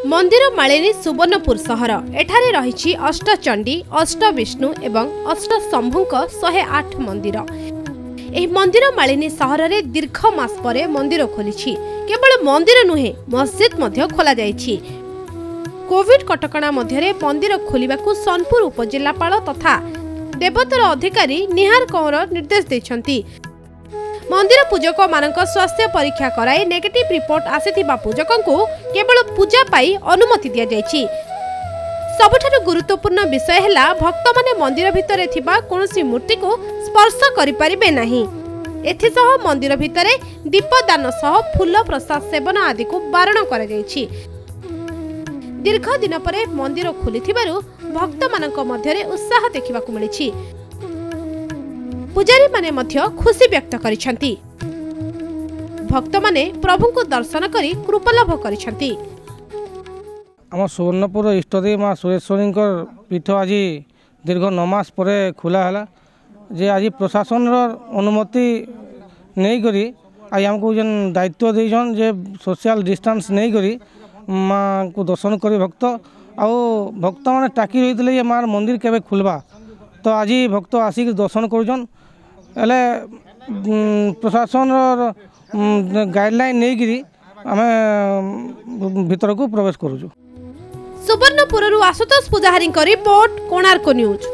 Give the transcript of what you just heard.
मंदिर मालिनी सुवर्णपुर सहर एठारे रही अष्टचंडी अष्टविष्णु एवं अष्टशंभुक 108 मंदिर। एही मंदिर मालिनी सहर में दीर्घ मास परे मंदिर खोली। केवल मंदिर नुहे मस्जिद मध्य खोला जाइछि। कोविड कटकणा मध्य मंदिर खोलिबाकू सोनपुर उपजिल्लापाल तथा देवतर अधिकारी निहार कंवर निर्देश दैछन्ति। मंदिर पूजक मानक स्वास्थ्य परीक्षा कराई नेगेटिव रिपोर्ट आसीथिबा पूजकों को केवल पूजा पाई अनुमति दिया जायछि। सबुठारु गुरुत्वपूर्ण विषय हैला भक्त माने मंदिर भितरे थिबा कोनोसी मूर्ति को स्पर्श करि परिबे नाही। एथिसह मंदिर भितरे दीपदान सह फूल प्रसाद सेवन आदि को बारण करा जायछि। दीर्घ दिन परे मंदिर खोलिथिबारु भक्त मानक मध्यरे उत्साह देखिबाकू मिलिछि। पुजारी माने मध्य खुशी व्यक्त करिसंती। भक्त माने प्रभु को दर्शन करी कृपालाभ करिसंती। आम सुवर्णपुर इष्टदेवी माँ सुरेश्वरी पीठ आज दीर्घ 9 मास परे खुला है जे आज प्रशासन अनुमति नहीं करी आज आमको जन दायित्व देछन जे सोशल डिस्टेंस नहीं करी माँ को दर्शन करी भक्त आउ भक्त माने टाकी रही ये माँ मंदिर केबे खुलबा तो आज भक्त आसिक दर्शन करुछन। एले प्रशासन गाइडलाइन नहीं करी आमे भीतर को प्रवेश करूछु। Subarnapur Ashutosh Pujahari report Konark news.